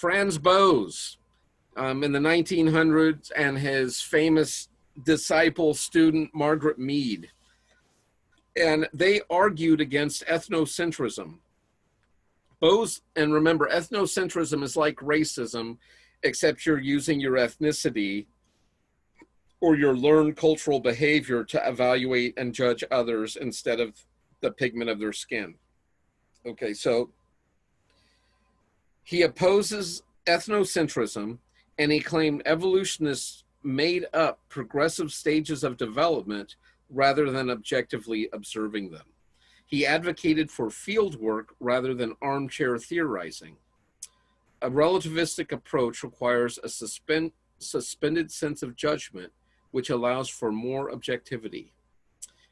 Franz Boas in the 1900s, and his famous disciple student Margaret Mead. And they argued against ethnocentrism. Boas, and remember, ethnocentrism is like racism, except you're using your ethnicity or your learned cultural behavior to evaluate and judge others instead of the pigment of their skin. Okay, so he opposes ethnocentrism, and he claimed evolutionists made up progressive stages of development rather than objectively observing them. He advocated for field work rather than armchair theorizing. A relativistic approach requires a suspended sense of judgment, which allows for more objectivity.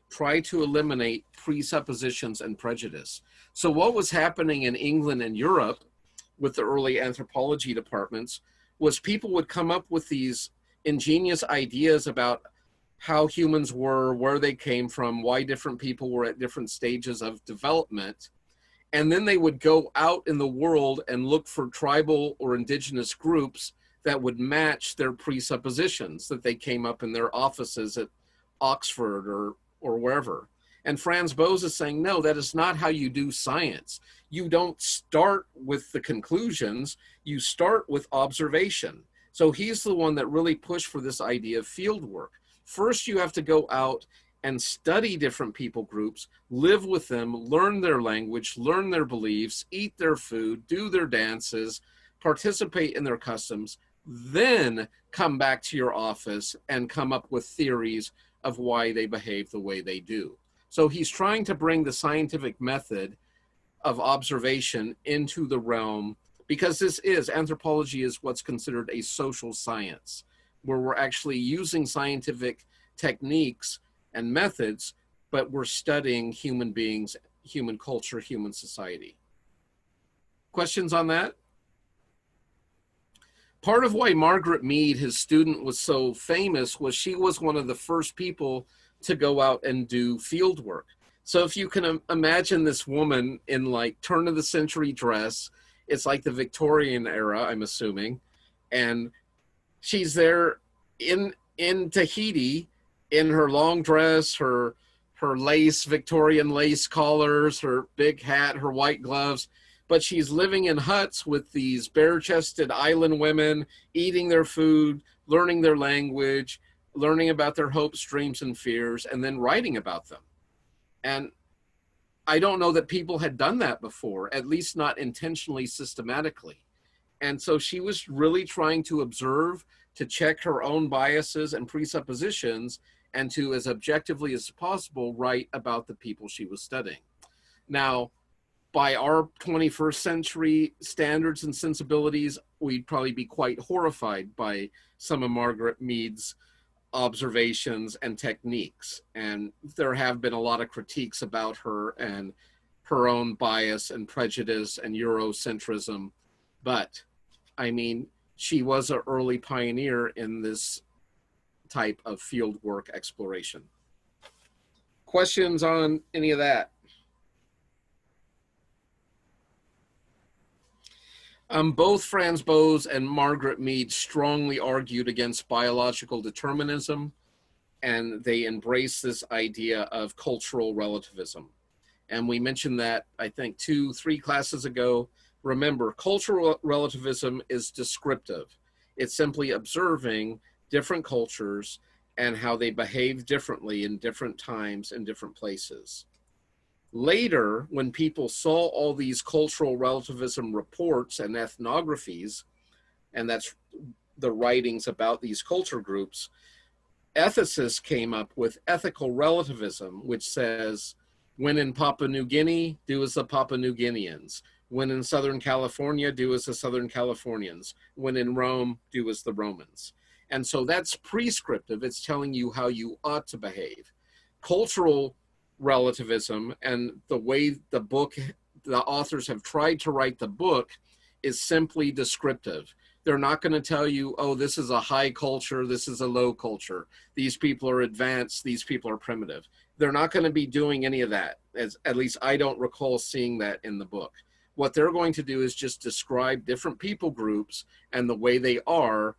Try to eliminate presuppositions and prejudice. So what was happening in England and Europe with the early anthropology departments was people would come up with these ingenious ideas about how humans were, where they came from, why different people were at different stages of development. And then they would go out in the world and look for tribal or indigenous groups that would match their presuppositions that they came up in their offices at Oxford or wherever. And Franz Boas is saying, no, that is not how you do science. You don't start with the conclusions, you start with observation. So he's the one that really pushed for this idea of field work. First, you have to go out and study different people groups, live with them, learn their language, learn their beliefs, eat their food, do their dances, participate in their customs, then come back to your office and come up with theories of why they behave the way they do. So he's trying to bring the scientific method of observation into the realm, because anthropology is what's considered a social science, where we're actually using scientific techniques and methods, but we're studying human beings, human culture, human society. Questions on that? Part of why Margaret Mead, his student, was so famous was she was one of the first people to go out and do field work. So if you can imagine this woman in like turn of the century dress, it's like the Victorian era, I'm assuming, and she's there in Tahiti in her long dress, her lace, Victorian lace collars, her big hat, her white gloves, but she's living in huts with these bare-chested island women, eating their food, learning their language, learning about their hopes, dreams, and fears, and then writing about them. And I don't know that people had done that before, at least not intentionally, systematically. And so she was really trying to observe, to check her own biases and presuppositions, and to, as objectively as possible, write about the people she was studying. Now, by our 21st century standards and sensibilities, we'd probably be quite horrified by some of Margaret Mead's observations and techniques. And there have been a lot of critiques about her and her own bias and prejudice and Eurocentrism. But I mean, she was an early pioneer in this type of fieldwork exploration. Questions on any of that? Both Franz Boas and Margaret Mead strongly argued against biological determinism, and they embraced this idea of cultural relativism. And we mentioned that, I think, 2-3 classes ago. Remember, cultural relativism is descriptive. It's simply observing different cultures and how they behave differently in different times and different places. Later, when people saw all these cultural relativism reports and ethnographies, and that's the writings about these culture groups, ethicists came up with ethical relativism, which says, when in Papua New Guinea, do as the Papua New Guineans. When in Southern California, do as the Southern Californians. When in Rome, do as the Romans. And so that's prescriptive. It's telling you how you ought to behave. Cultural relativism, and the way the authors have tried to write the book, is simply descriptive. They're not going to tell you, oh, this is a high culture, this is a low culture, these people are advanced, these people are primitive. They're not going to be doing any of that, at least I don't recall seeing that in the book. what they're going to do is just describe different people groups and the way they are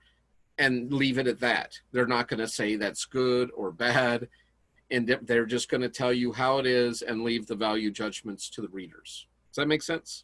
and leave it at that. They're not going to say that's good or bad, and they're just going to tell you how it is and leave the value judgments to the readers. Does that make sense?